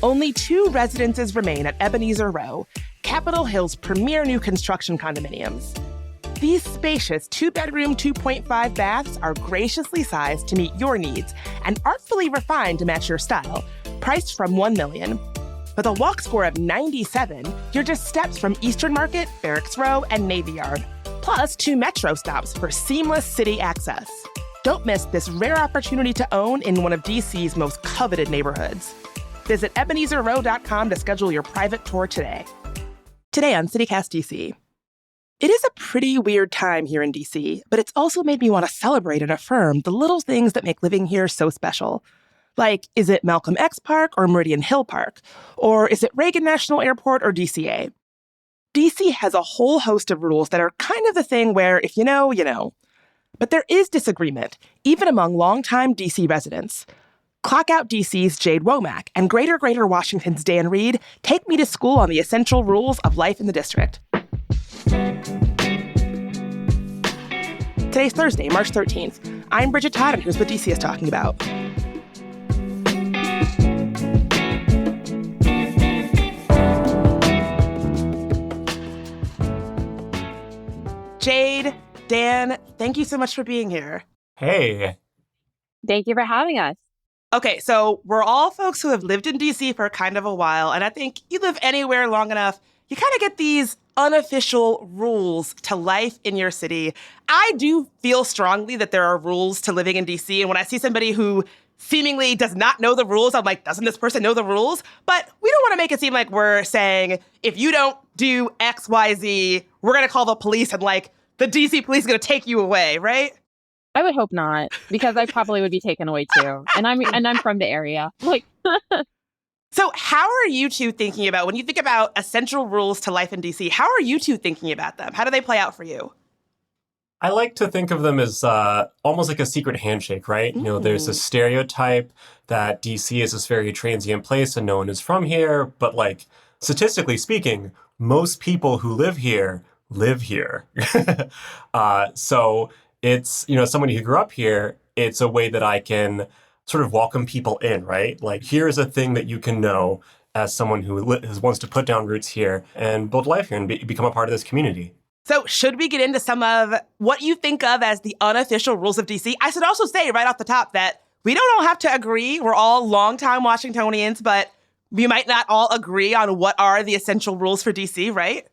only 2 residences remain at Ebenezer Row, Capitol Hill's premier new construction condominiums. These spacious 2-bedroom, 2.5 baths are graciously sized to meet your needs and artfully refined to match your style, priced from $1 million. With a walk score of 97, you're just steps from Eastern Market, Barracks Row, and Navy Yard, plus 2 metro stops for seamless city access. Don't miss this rare opportunity to own in one of DC's most coveted neighborhoods. Visit EbenezerRow.com to schedule your private tour today. Today on CityCast DC. It is a pretty weird time here in DC, but it's also made me want to celebrate and affirm the little things that make living here so special. Like, is it Malcolm X Park or Meridian Hill Park? Or is it Reagan National Airport or DCA? DC has a whole host of rules that are kind of the thing where if you know, you know. But there is disagreement, even among longtime DC residents. ClockoutDC's Jade Womack and Greater Washington's Dan Reed take me to school on the essential rules of life in the district. Today's Thursday, March 13th. I'm Bridget Todd, and here's what DC is talking about. Jade, Dan, thank you so much for being here. Hey. Thank you for having us. Okay, so we're all folks who have lived in DC for kind of a while, and I think you live anywhere long enough, you kind of get these unofficial rules to life in your city. I do feel strongly that there are rules to living in DC, and when I see somebody who seemingly does not know the rules, I'm like, doesn't this person know the rules? But we don't want to make it seem like we're saying, if you don't do X, Y, Z, we're going to call the police and like, the DC police is going to take you away, right? I would hope not, because I probably would be taken away too. And I'm from the area. Like, so how are you two thinking about, when you think about essential rules to life in DC, how are you two thinking about them? How do they play out for you? I like to think of them as almost like a secret handshake, right? You know, there's a stereotype that DC is this very transient place and no one is from here. But like, statistically speaking, most people who live here live here. So it's, you know, somebody who grew up here, it's a way that I can sort of welcome people in, right? Like, here's a thing that you can know as someone who wants to put down roots here and build life here and become a part of this community. So should we get into some of what you think of as the unofficial rules of DC? I should also say right off the top that we don't all have to agree. We're all longtime Washingtonians, but we might not all agree on what are the essential rules for DC, right?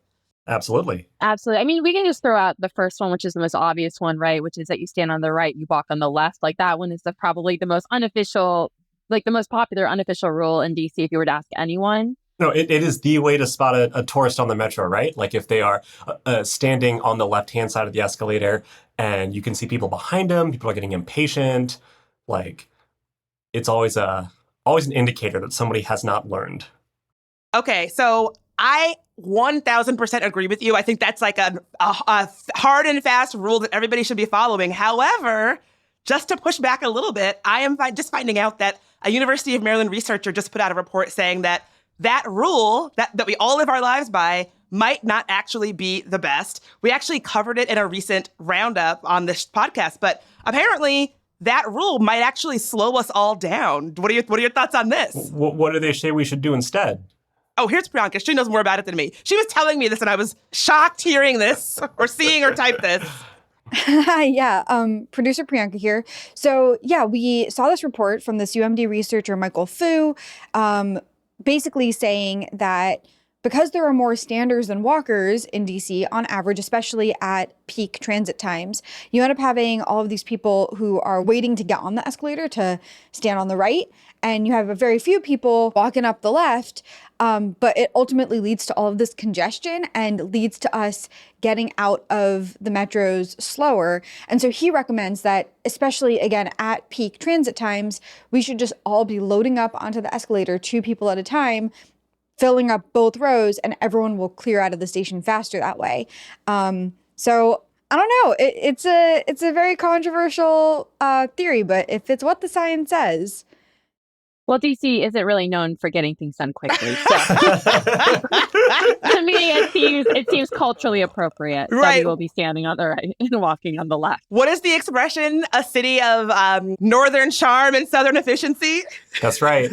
Absolutely. absolutely. I mean, we can just throw out the first one, which is the most obvious one, right? Which is that you stand on the right, you walk on the left. Like that one is probably the most unofficial, like the most popular unofficial rule in DC if you were to ask anyone. No, it is the way to spot a tourist on the metro, right? Like if they are standing on the left-hand side of the escalator and you can see people behind them, people are getting impatient, like it's always an indicator that somebody has not learned. Okay, so I 1,000% agree with you. I think that's like a hard and fast rule that everybody should be following. However, just to push back a little bit, I am just finding out that a University of Maryland researcher just put out a report saying that rule that we all live our lives by might not actually be the best. We actually covered it in a recent roundup on this podcast, but apparently that rule might actually slow us all down. What are your thoughts on this? What do they say we should do instead? Oh, here's Priyanka. She knows more about it than me. She was telling me this, and I was shocked hearing this or seeing her type this. Yeah, producer Priyanka here. So yeah, we saw this report from this UMD researcher, Michael Fu, basically saying that because there are more standers than walkers in DC on average, especially at peak transit times, you end up having all of these people who are waiting to get on the escalator to stand on the right, and you have a very few people walking up the left, but it ultimately leads to all of this congestion and leads to us getting out of the metros slower. And so he recommends that, especially again at peak transit times, we should just all be loading up onto the escalator 2 people at a time, filling up both rows, and everyone will clear out of the station faster that way. So I don't know. It's a very controversial theory, but if it's what the science says. Well, DC isn't really known for getting things done quickly. So to me, it seems culturally appropriate that we will be standing on the right and walking on the left. What is the expression? A city of northern charm and southern efficiency? That's right.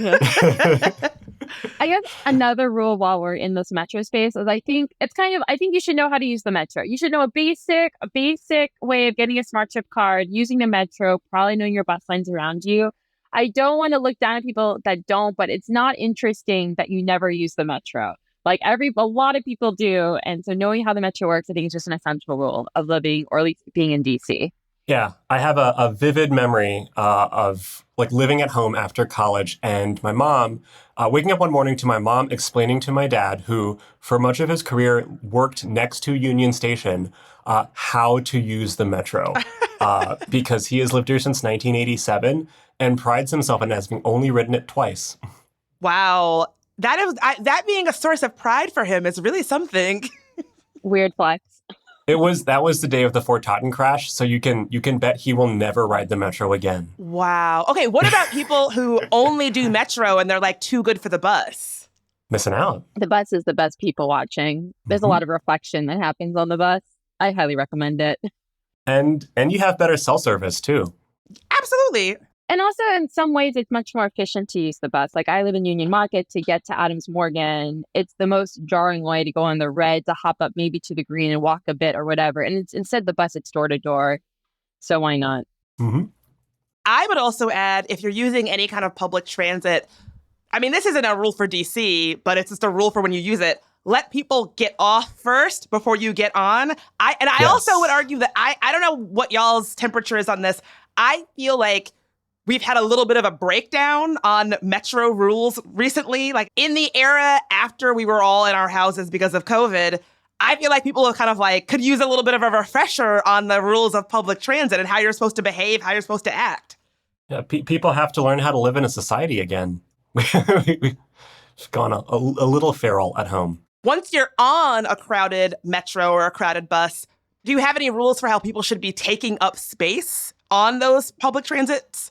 I guess another rule while we're in this metro space is I think you should know how to use the metro. You should know a basic way of getting a smart chip card, using the metro, probably knowing your bus lines around you. I don't want to look down at people that don't, but it's not interesting that you never use the metro. Like a lot of people do. And so knowing how the metro works, I think is just an essential rule of living, or at least being in DC. Yeah, I have a vivid memory of like living at home after college, and my mom waking up one morning to my mom explaining to my dad, who for much of his career worked next to Union Station, how to use the metro, because he has lived here since 1987 and prides himself in having only ridden it twice. Wow, that being a source of pride for him is really something. Weird flex. That was the day of the Fort Totten crash, so you can bet he will never ride the metro again. Wow. Okay, what about people who only do metro and they're like too good for the bus? Missing out. The bus is the best people watching. There's a lot of reflection that happens on the bus. I highly recommend it. And you have better cell service too. Absolutely. And also, in some ways, it's much more efficient to use the bus. Like, I live in Union Market. To get to Adams Morgan, it's the most jarring way to go on the red, to hop up maybe to the green and walk a bit or whatever. And instead the bus, it's door to door. So why not? Mm-hmm. I would also add, if you're using any kind of public transit, I mean, this isn't a rule for DC, but it's just a rule for when you use it. Let people get off first before you get on. I also would argue that I don't know what y'all's temperature is on this. I feel like we've had a little bit of a breakdown on metro rules recently. Like, in the era after we were all in our houses because of COVID, I feel like people have kind of like could use a little bit of a refresher on the rules of public transit and how you're supposed to behave, how you're supposed to act. Yeah, people have to learn how to live in a society again. We've gone a little feral at home. Once you're on a crowded metro or a crowded bus, do you have any rules for how people should be taking up space on those public transits?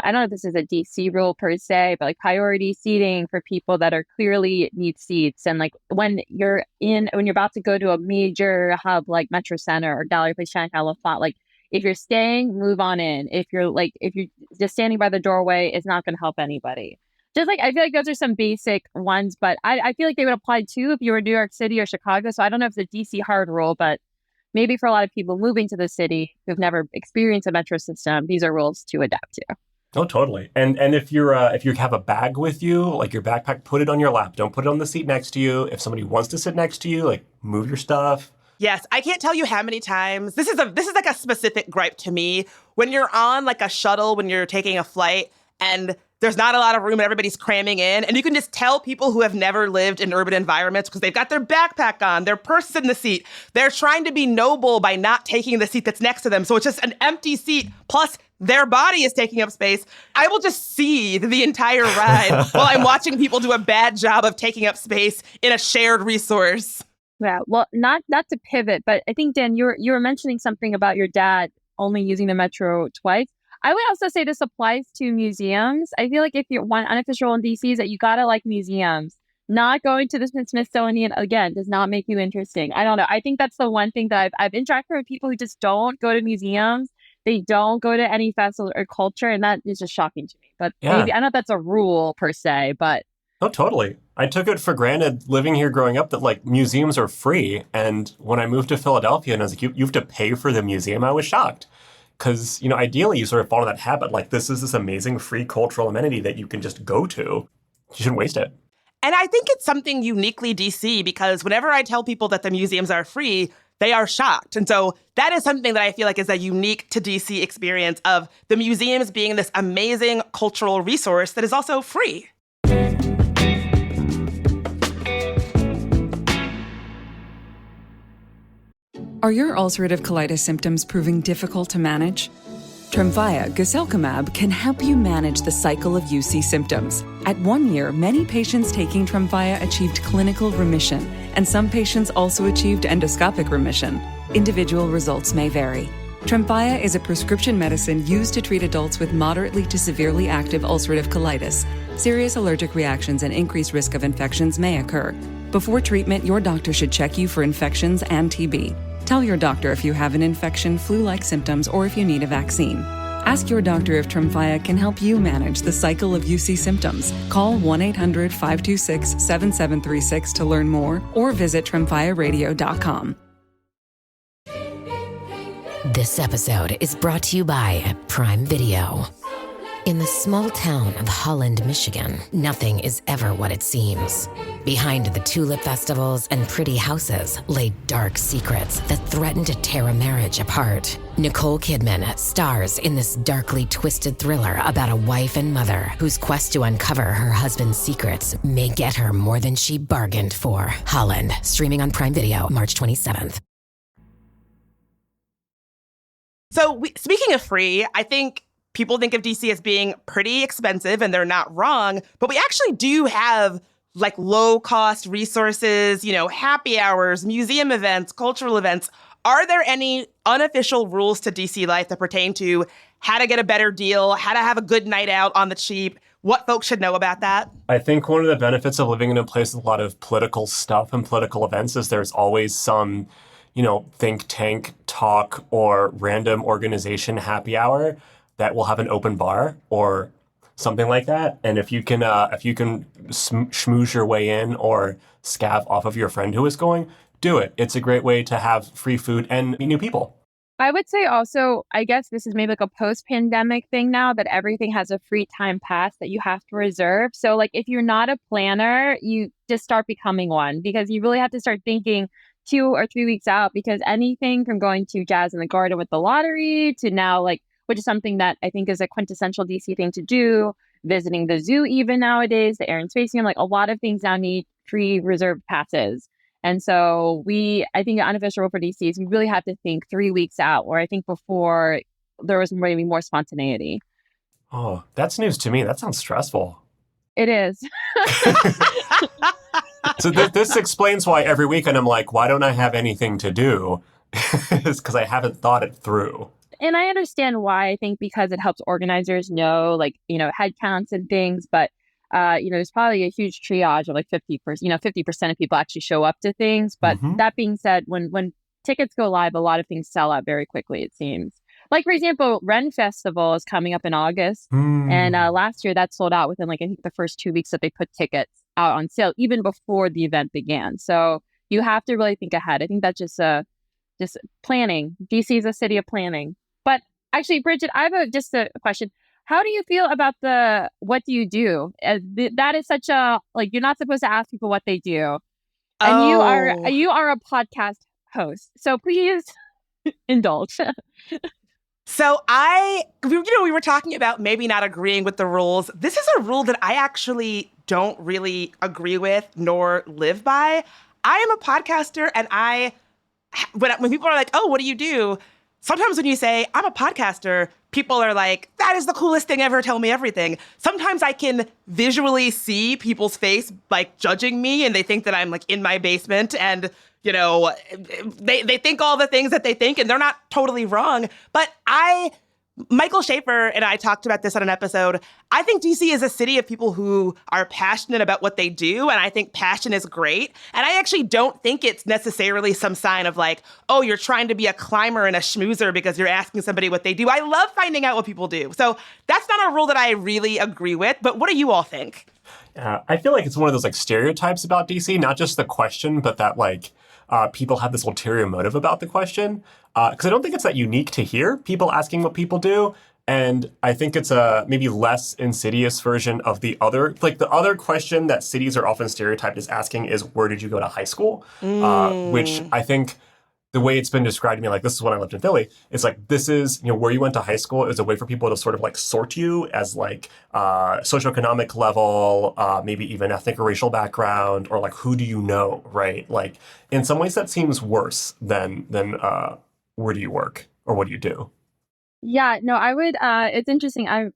I don't know if this is a DC rule per se, but like priority seating for people that are clearly need seats. And like when you're about to go to a major hub like Metro Center or Gallery Place, Shanghai, La Font, like if you're staying, move on in. If you're just standing by the doorway, it's not going to help anybody. Just like, I feel like those are some basic ones, but I feel like they would apply too if you were in New York City or Chicago. So I don't know if it's a DC hard rule, but maybe for a lot of people moving to the city who've never experienced a metro system, these are rules to adapt to. Oh, totally. And if you have a bag with you, like your backpack, put it on your lap. Don't put it on the seat next to you. If somebody wants to sit next to you, like move your stuff. Yes, I can't tell you how many times. This is like a specific gripe to me. When you're on like a shuttle, when you're taking a flight, and there's not a lot of room and everybody's cramming in, and you can just tell people who have never lived in urban environments because they've got their backpack on, their purse in the seat. They're trying to be noble by not taking the seat that's next to them. So it's just an empty seat, plus their body is taking up space. I will just see the entire ride while I'm watching people do a bad job of taking up space in a shared resource. Yeah, well, not to pivot, but I think, Dan, you were mentioning something about your dad only using the metro twice. I would also say this applies to museums. I feel like if you're one unofficial in DC is that you gotta like museums. Not going to the Smithsonian, again, does not make you interesting. I don't know. I think that's the one thing that I've interacted with people who just don't go to museums. They don't go to any festival or culture, and that is just shocking to me. But maybe, I don't know if that's a rule per se, but... Oh, totally. I took it for granted living here growing up that like museums are free. And when I moved to Philadelphia and I was like, you have to pay for the museum, I was shocked. Because, ideally you sort of fall in that habit, like this is this amazing free cultural amenity that you can just go to. You shouldn't waste it. And I think it's something uniquely DC because whenever I tell people that the museums are free, they are shocked. And so that is something that I feel like is a unique to DC experience of the museums being this amazing cultural resource that is also free. Are your ulcerative colitis symptoms proving difficult to manage? Tremfya guselkumab can help you manage the cycle of UC symptoms. At 1 year, many patients taking Tremfya achieved clinical remission, and some patients also achieved endoscopic remission. Individual results may vary. Tremfya is a prescription medicine used to treat adults with moderately to severely active ulcerative colitis. Serious allergic reactions and increased risk of infections may occur. Before treatment, your doctor should check you for infections and TB. Tell your doctor if you have an infection, flu-like symptoms, or if you need a vaccine. Ask your doctor if Tremfya can help you manage the cycle of UC symptoms. Call 1-800-526-7736 to learn more or visit tremfyaradio.com. This episode is brought to you by Prime Video. In the small town of Holland, Michigan, nothing is ever what it seems. Behind the tulip festivals and pretty houses lay dark secrets that threaten to tear a marriage apart. Nicole Kidman stars in this darkly twisted thriller about a wife and mother whose quest to uncover her husband's secrets may get her more than she bargained for. Holland, streaming on Prime Video March 27th. So speaking of free, I think people think of DC as being pretty expensive, and they're not wrong, but we actually do have like low cost resources, happy hours, museum events, cultural events. Are there any unofficial rules to DC life that pertain to how to get a better deal, how to have a good night out on the cheap, what folks should know about that? I think one of the benefits of living in a place with a lot of political stuff and political events is there's always some think tank talk or random organization happy hour that will have an open bar or something like that. And if you can schmooze your way in or scav off of your friend who is going, do it. It's a great way to have free food and meet new people. I would say also, I guess this is maybe like a post-pandemic thing now that everything has a free time pass that you have to reserve. So like if you're not a planner, you just start becoming one, because you really have to start thinking 2 or 3 weeks out, because anything from going to Jazz in the Garden with the lottery to now, like, which is something that I think is a quintessential DC thing to do, visiting the zoo even nowadays, the Air and Space Museum, like a lot of things now need free reserved passes. And so I think the unofficial rule for DC is we really have to think 3 weeks out, or I think before there was maybe more spontaneity. Oh, that's news to me. That sounds stressful. It is. So this explains why every weekend I'm like, why don't I have anything to do? It's because I haven't thought it through. And I understand why. I think because it helps organizers know, like, head counts and things. But, there's probably a huge triage of like 50%, 50% of people actually show up to things. But that being said, when tickets go live, a lot of things sell out very quickly, it seems. Like, for example, Ren Festival is coming up in August. And last year that sold out within like, I think the first 2 weeks that they put tickets out on sale, even before the event began. So you have to really think ahead. I think that's just planning. DC is a city of planning. But actually, Bridget, I have just a question. How do you feel about what do you do? That is such a, like, you're not supposed to ask people what they do. And you are a podcast host. So please indulge. So we were talking about maybe not agreeing with the rules. This is a rule that I actually don't really agree with nor live by. I am a podcaster, and when people are like, oh, what do you do? Sometimes when you say, I'm a podcaster, people are like, that is the coolest thing ever, tell me everything. Sometimes I can visually see people's face, like, judging me, and they think that I'm, like, in my basement, and, they think all the things that they think, and they're not totally wrong. But Michael Schaefer and I talked about this on an episode. I think DC is a city of people who are passionate about what they do, and I think passion is great. And I actually don't think it's necessarily some sign of like, oh, you're trying to be a climber and a schmoozer because you're asking somebody what they do. I love finding out what people do. So that's not a rule that I really agree with. But what do you all think? I feel like it's one of those like stereotypes about DC, not just the question, but that like people have this ulterior motive about the question. Because I don't think it's that unique to hear people asking what people do. And I think it's a maybe less insidious version of the other question that cities are often stereotyped as asking is, where did you go to high school? Which I think the way it's been described to me, like, this is when I lived in Philly, it's like, this is, where you went to high school is a way for people to sort of like sort you as like socioeconomic level, maybe even ethnic or racial background, or like, who do you know, right? Like, in some ways that seems worse than where do you work or what do you do? Yeah, no, I would, it's interesting. I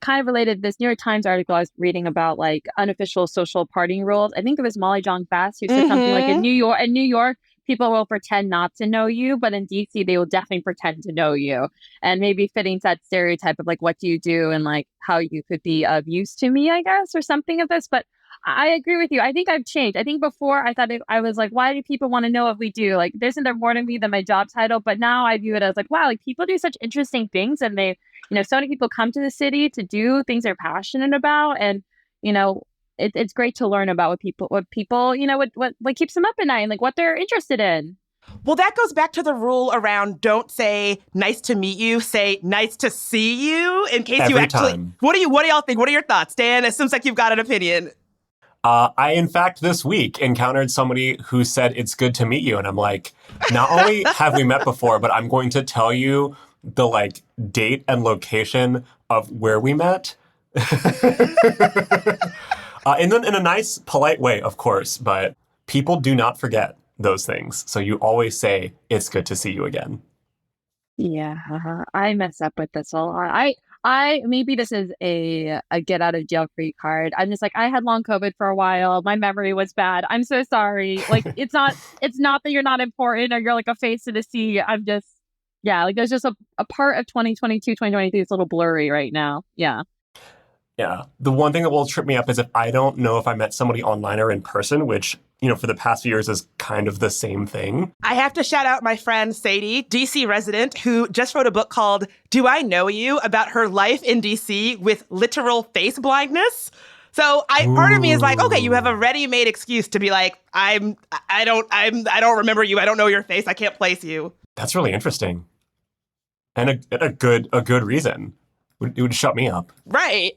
kind of related this New York Times article I was reading about like unofficial social partying rules. I think it was Molly Jong-Fast who said something like in New York, people will pretend not to know you, but in DC, they will definitely pretend to know you. And maybe fitting to that stereotype of like, what do you do? And like how you could be of use to me, I guess, or something of this. But I agree with you. I think I've changed. I think before I thought I was like, why do people want to know what we do? Like, isn't there more to me than my job title? But now I view it as like, wow, like people do such interesting things, and they so many people come to the city to do things they're passionate about. And, it's great to learn about what people, what keeps them up at night and like what they're interested in. Well, that goes back to the rule around don't say nice to meet you, say nice to see you in case Every you actually. time. What do y'all think? What are your thoughts? Dan, it seems like you've got an opinion. I, in fact, this week encountered somebody who said, it's good to meet you. And I'm like, not only have we met before, but I'm going to tell you the like date and location of where we met. In a nice, polite way, of course, but people do not forget those things. So you always say, it's good to see you again. Yeah, I mess up with this a lot. I maybe this is a get out of jail free card. I'm just like, I had long COVID for a while. My memory was bad. I'm so sorry. Like, it's not that you're not important or you're like a face to the sea. I'm just, yeah, like there's just a part of 2022, 2023 is a little blurry right now. Yeah. Yeah. The one thing that will trip me up is if I don't know if I met somebody online or in person, which, for the past few years is kind of the same thing. I have to shout out my friend Sadie, DC resident, who just wrote a book called Do I Know You? About her life in DC with literal face blindness. So part of me is like, okay, you have a ready-made excuse to be like, I don't remember you. I don't know your face. I can't place you. That's really interesting. And a good reason. It would shut me up. Right.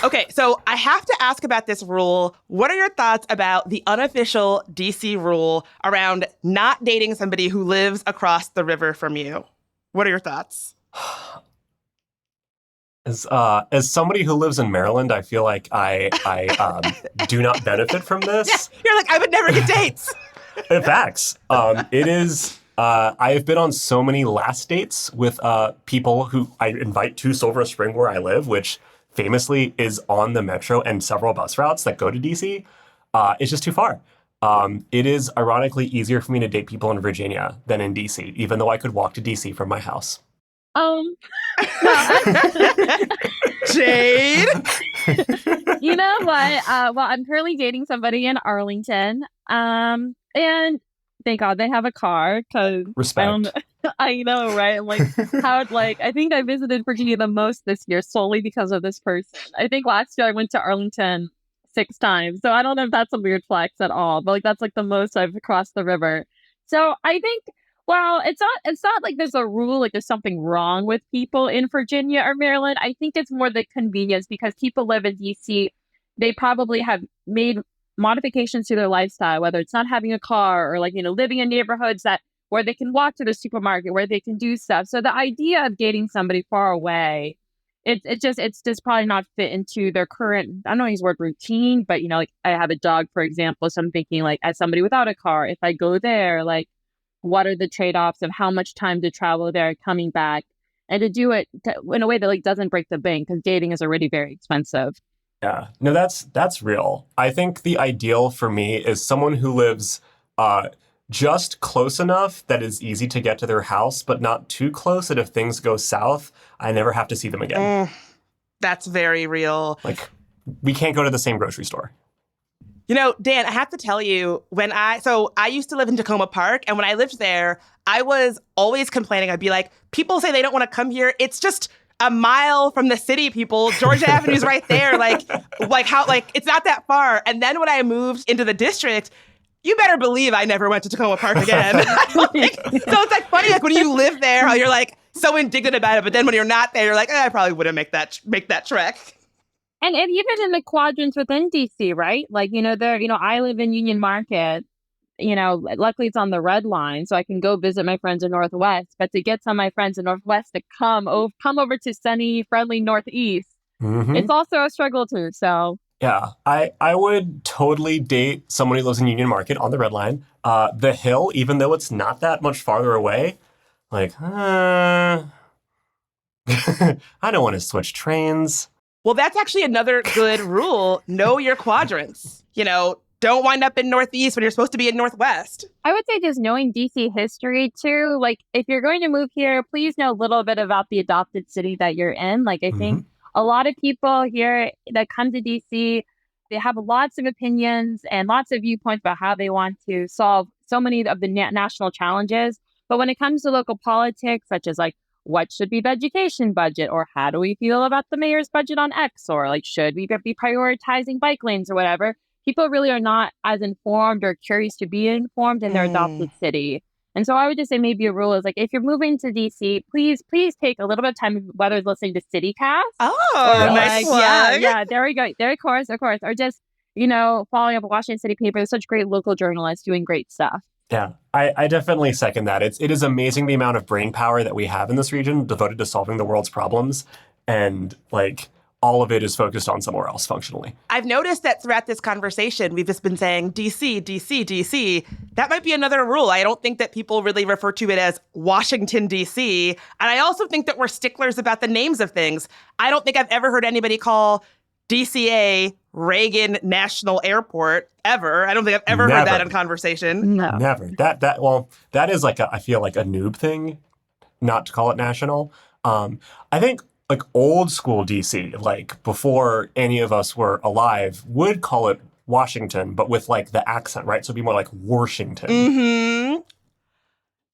Okay, so I have to ask about this rule. What are your thoughts about the unofficial DC rule around not dating somebody who lives across the river from you? What are your thoughts? As somebody who lives in Maryland, I feel like I do not benefit from this. Yeah, you're like, I would never get dates. Facts. It is. I have been on so many last dates with people who I invite to Silver Spring, where I live, which famously is on the metro and several bus routes that go to DC. It's just too far. It is ironically easier for me to date people in Virginia than in DC, even though I could walk to DC from my house. Jade? You know what? Well, I'm currently dating somebody in Arlington. And thank God they have a car because Respect. I know, right? I think I visited Virginia the most this year solely because of this person. I think last year I went to Arlington 6 times. So I don't know if that's a weird flex at all, but like that's like the most I've crossed the river. So I think, well, it's not like there's a rule, like there's something wrong with people in Virginia or Maryland. I think it's more the convenience because people live in DC. They probably have made modifications to their lifestyle, whether it's not having a car or living in neighborhoods where they can walk to the supermarket, where they can do stuff. So the idea of dating somebody far away, it's just probably not fit into their current, I don't know, use the word routine, but I have a dog, for example. So I'm thinking as somebody without a car, if I go there, what are the trade-offs of how much time to travel there, coming back, and to do it in a way that doesn't break the bank because dating is already very expensive. Yeah, no, that's real. I think the ideal for me is someone who lives just close enough that it's easy to get to their house, but not too close that if things go south, I never have to see them again. That's very real. We can't go to the same grocery store. Dan, I have to tell you, I used to live in Tacoma Park, and when I lived there, I was always complaining. I'd be like, people say they don't want to come here. It's just a mile from the city, people. Georgia Avenue's right there. It's not that far. And then when I moved into the district, you better believe I never went to Tacoma Park again. So it's funny, when you live there, how you're so indignant about it, but then when you're not there, you're like, I probably wouldn't make that trek. And even in the quadrants within DC, right? I live in Union Market. Luckily it's on the red line, so I can go visit my friends in Northwest. But to get some of my friends in Northwest to come over to sunny, friendly Northeast, it's also a struggle too. So yeah, I would totally date someone who lives in Union Market on the red line. The Hill, even though it's not that much farther away, I don't want to switch trains. Well, that's actually another good rule. Know your quadrants. Don't wind up in Northeast when you're supposed to be in Northwest. I would say just knowing DC history too. If you're going to move here, please know a little bit about the adopted city that you're in. I think a lot of people here that come to DC, they have lots of opinions and lots of viewpoints about how they want to solve so many of the national challenges. But when it comes to local politics, such as what should be the education budget, or how do we feel about the mayor's budget on X, or like, should we be prioritizing bike lanes or whatever? People really are not as informed or curious to be informed in their adopted city. And so I would just say maybe a rule is like, if you're moving to DC, please take a little bit of time, whether it's listening to CityCast. Oh, nice plug. Yeah, there we go. There, of course. Or just, following up a Washington City paper. There's such great local journalists doing great stuff. Yeah, I definitely second that. It is amazing the amount of brain power that we have in this region devoted to solving the world's problems. And like, all of it is focused on somewhere else functionally. I've noticed that throughout this conversation, we've just been saying DC, DC, DC. That might be another rule. I don't think that people really refer to it as Washington, DC. And I also think that we're sticklers about the names of things. I don't think I've ever heard anybody call DCA Reagan National Airport ever. I don't think I've ever heard that in conversation. No. Never. That is like I feel like a noob thing, not to call it national. I think like old school DC, like before any of us were alive, would call it Washington, but with like the accent, right? So it'd be more like Washington. Mm-hmm.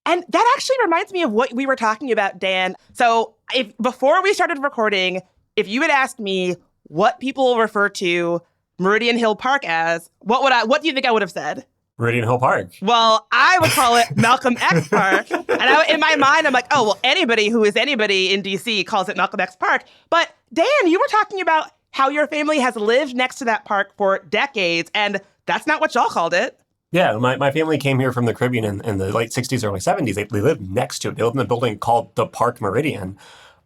And that actually reminds me of what we were talking about, Dan. So before we started recording, if you had asked me what people refer to Meridian Hill Park as, what do you think I would have said? Meridian Hill Park. Well, I would call it Malcolm X Park. And in my mind, I'm like, oh, well, anybody who is anybody in DC calls it Malcolm X Park. But Dan, you were talking about how your family has lived next to that park for decades, and that's not what y'all called it. Yeah, my family came here from the Caribbean in the late 60s, early 70s. They lived next to it. They lived in a building called the Park Meridian.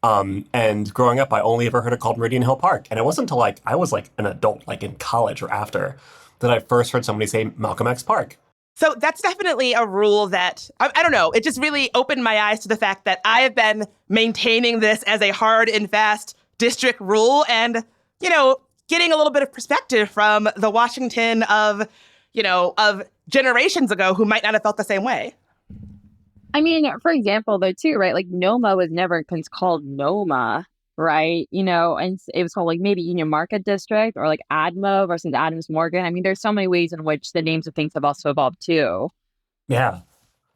And growing up, I only ever heard it called Meridian Hill Park. And it wasn't until I was an adult, like in college or after, that I first heard somebody say Malcolm X Park. So that's definitely a rule that, I don't know, it just really opened my eyes to the fact that I have been maintaining this as a hard and fast district rule and, getting a little bit of perspective from the Washington of generations ago who might not have felt the same way. I mean, for example, though, too, right? Like Noma was never called Noma, right? And it was called like maybe Union Market District or like Admo versus Adams Morgan. I mean, there's so many ways in which the names of things have also evolved too. Yeah.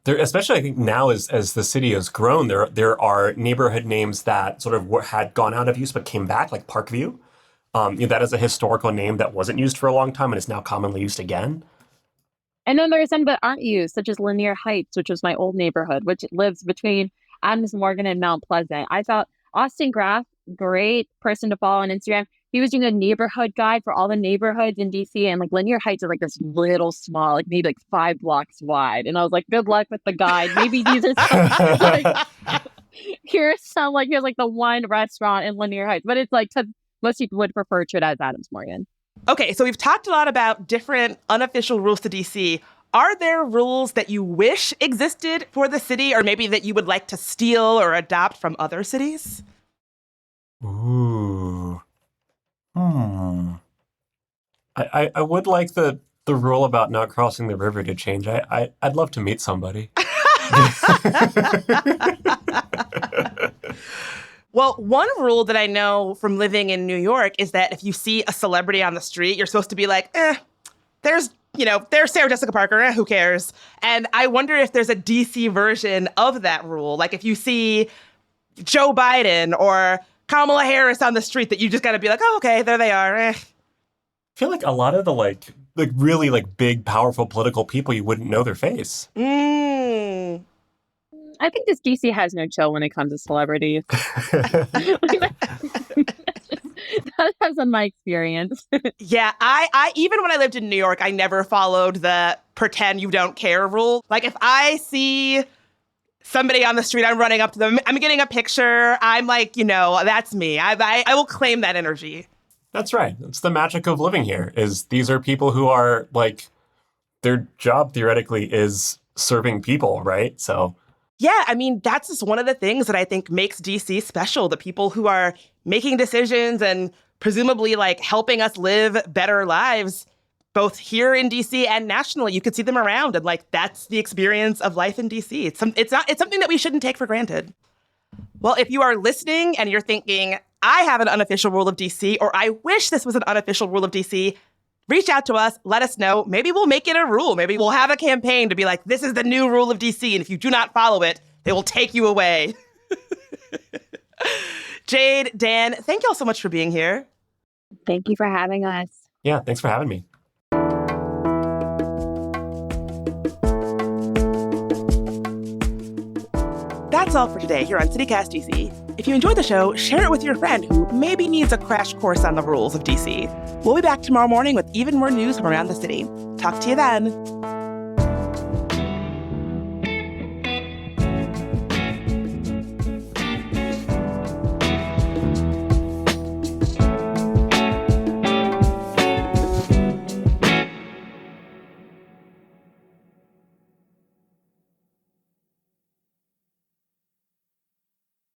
Especially I think now as the city has grown, there are neighborhood names that sort of had gone out of use but came back, like Parkview. That is a historical name that wasn't used for a long time and is now commonly used again. And then there are some that aren't used, such as Lanier Heights, which was my old neighborhood, which lives between Adams Morgan and Mount Pleasant. I thought Austin Graff, great person to follow on Instagram. He was doing a neighborhood guide for all the neighborhoods in DC, and like Lanier Heights is like this little small, like maybe like 5 blocks wide. And I was like, good luck with the guide. Maybe these are some, here's the one restaurant in Lanier Heights, but it's like most people would refer to it as Adams Morgan. Okay, so we've talked a lot about different unofficial rules to DC. Are there rules that you wish existed for the city, or maybe that you would like to steal or adopt from other cities? Ooh. I would like the rule about not crossing the river to change. I'd love to meet somebody. Well, one rule that I know from living in New York is that if you see a celebrity on the street, you're supposed to be like, there's Sarah Jessica Parker, who cares? And I wonder if there's a DC version of that rule. Like if you see Joe Biden or Kamala Harris on the street, that you just got to be like, oh, okay, there they are. I feel like a lot of the really big, powerful political people, you wouldn't know their face. I think this DC has no chill when it comes to celebrities. That's been my experience. Yeah, I even when I lived in New York, I never followed the pretend you don't care rule. Like if I see somebody on the street, I'm running up to them, I'm getting a picture, I'm like, that's me. I will claim that energy. That's right. That's the magic of living here, is these are people who are their job theoretically is serving people, right? So yeah, I mean, that's just one of the things that I think makes DC special. The people who are making decisions and presumably helping us live better lives, both here in DC and nationally. You could see them around, and that's the experience of life in DC. It's something that we shouldn't take for granted. Well, if you are listening and you're thinking, I have an unofficial rule of DC, or I wish this was an unofficial rule of DC, reach out to us, let us know. Maybe we'll make it a rule. Maybe we'll have a campaign to be like, this is the new rule of DC, and if you do not follow it, they will take you away. Jade, Dan, thank you all so much for being here. Thank you for having us. Yeah, thanks for having me. That's all for today here on CityCast DC. If you enjoyed the show, share it with your friend who maybe needs a crash course on the rules of DC. We'll be back tomorrow morning with even more news from around the city. Talk to you then.